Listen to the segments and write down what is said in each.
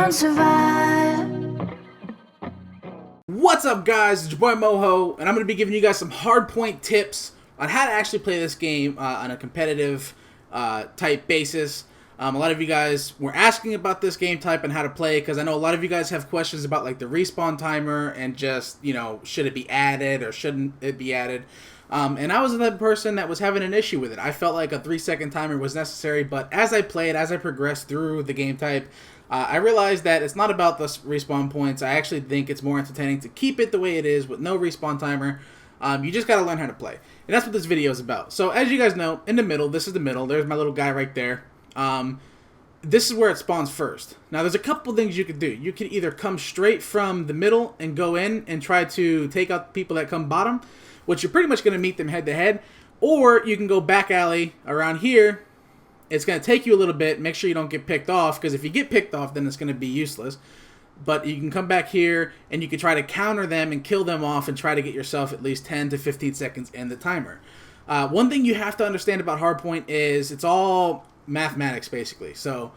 won't survive. What's up, guys? It's your boy Moho, and I'm going to be giving you guys some hardpoint tips on how to actually play this game on a competitive type basis. A lot of you guys were asking about this game type and how to play, because I know a lot of you guys have questions about like the respawn timer and just, you know, should it be added or shouldn't it be added. And I was the person that was having an issue with it. I felt like a 3-second timer was necessary, but as I played, as I progressed through the game type, I realized that it's not about the respawn points. I actually think it's more entertaining to keep it the way it is with no respawn timer. You just got to learn how to play. And that's what this video is about. So as you guys know, in the middle, this is the middle. There's my little guy right there. This is where it spawns first. Now there's a couple things you could do. You can either come straight from the middle and go in and try to take out the people that come bottom, which you're pretty much going to meet them head to head. Or you can go back alley around here. It's going to take you a little bit. Make sure you don't get picked off, because if you get picked off, then it's going to be useless. But you can come back here, and you can try to counter them and kill them off and try to get yourself at least 10 to 15 seconds in the timer. One thing you have to understand about hardpoint is it's all mathematics, basically. So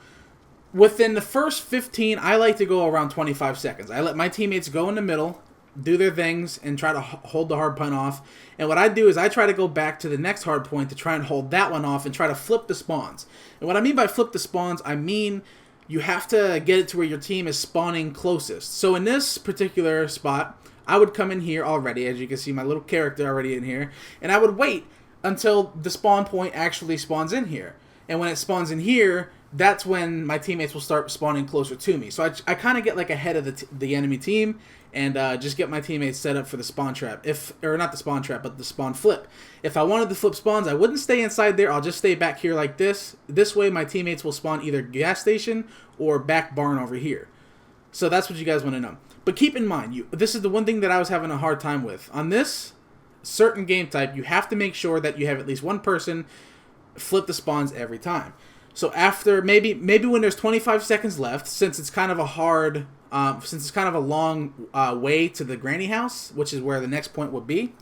within the first 15, I like to go around 25 seconds. I let my teammates go in the middle, do their things, and try to hold the hard point off. And what I do is I try to go back to the next hard point to try and hold that one off and try to flip the spawns. And what I mean by flip the spawns, I mean you have to get it to where your team is spawning closest. So in this particular spot, I would come in here already, as you can see my little character already in here, and I would wait until the spawn point actually spawns in here. And when it spawns in here, that's when my teammates will start spawning closer to me. So I kind of get like ahead of the enemy team and just get my teammates set up for the spawn trap. Or not the spawn trap, but the spawn flip. If I wanted to flip spawns, I wouldn't stay inside there. I'll just stay back here like this. This way my teammates will spawn either gas station or back barn over here. So that's what you guys want to know. But keep in mind, this is the one thing that I was having a hard time with. On this certain game type, you have to make sure that you have at least one person flip the spawns every time. So after maybe when there's 25 seconds left, since it's kind of a hard, since it's kind of a long way to the granny house, which is where the next point would be,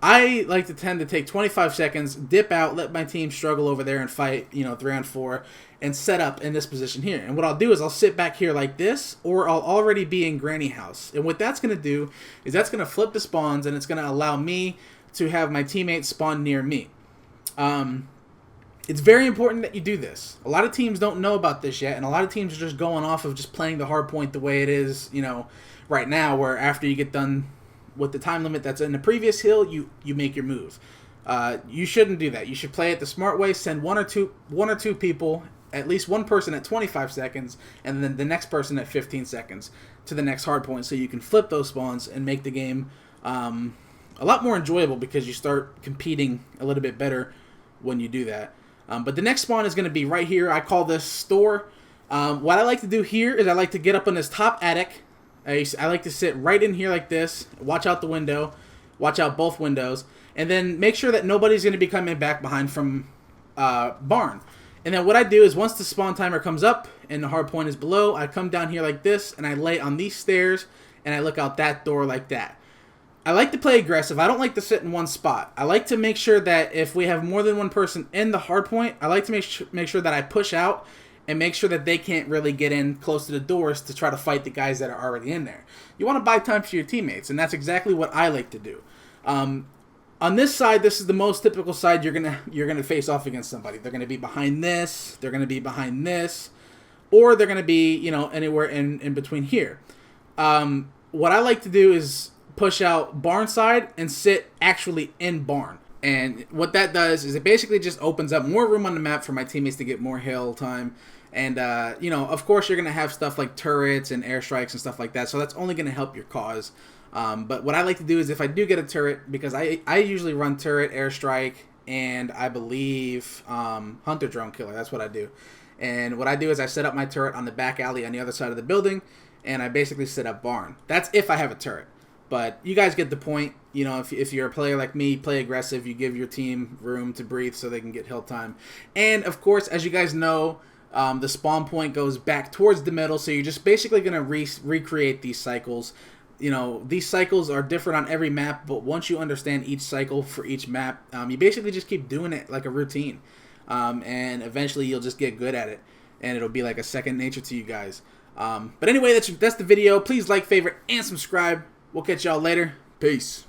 I like to tend to take 25 seconds, dip out, let my team struggle over there and fight, 3-on-4, and set up in this position here. And what I'll do is I'll sit back here like this, or I'll already be in granny house. And what that's going to do is that's going to flip the spawns, and it's going to allow me to have my teammates spawn near me. It's very important that you do this. A lot of teams don't know about this yet, and a lot of teams are just going off of just playing the hard point the way it is, right now, where after you get done with the time limit that's in the previous hill, you make your move. You shouldn't do that. You should play it the smart way. Send one or two people, at least one person at 25 seconds, and then the next person at 15 seconds to the next hard point, so you can flip those spawns and make the game a lot more enjoyable, because you start competing a little bit better when you do that. But the next spawn is going to be right here. I call this store. What I like to do here is I like to get up on this top attic. I like to sit right in here like this. Watch out the window. Watch out both windows. And then make sure that nobody's going to be coming back behind from barn. And then what I do is once the spawn timer comes up and the hard point is below, I come down here like this and I lay on these stairs and I look out that door like that. I like to play aggressive. I don't like to sit in one spot. I like to make sure that if we have more than one person in the hard point, I like to make sure that I push out and make sure that they can't really get in close to the doors to try to fight the guys that are already in there. You want to buy time for your teammates, and that's exactly what I like to do. On this side, this is the most typical side you're gonna face off against somebody. They're gonna be behind this, they're gonna be behind this, or they're gonna be anywhere in between here. What I like to do is push out barn side and sit actually in barn. And what that does is it basically just opens up more room on the map for my teammates to get more hill time. And, of course, you're going to have stuff like turrets and airstrikes and stuff like that. So that's only going to help your cause. But what I like to do is if I do get a turret, because I usually run turret, airstrike, and I believe hunter drone killer. That's what I do. And what I do is I set up my turret on the back alley on the other side of the building. And I basically set up barn. That's if I have a turret. But you guys get the point. If you're a player like me, play aggressive. You give your team room to breathe so they can get hill time. And, of course, as you guys know, the spawn point goes back towards the middle. So you're just basically going to recreate these cycles. These cycles are different on every map. But once you understand each cycle for each map, you basically just keep doing it like a routine. And eventually you'll just get good at it. And it'll be like a second nature to you guys. But anyway, that's the video. Please like, favorite, and subscribe. We'll catch y'all later. Peace.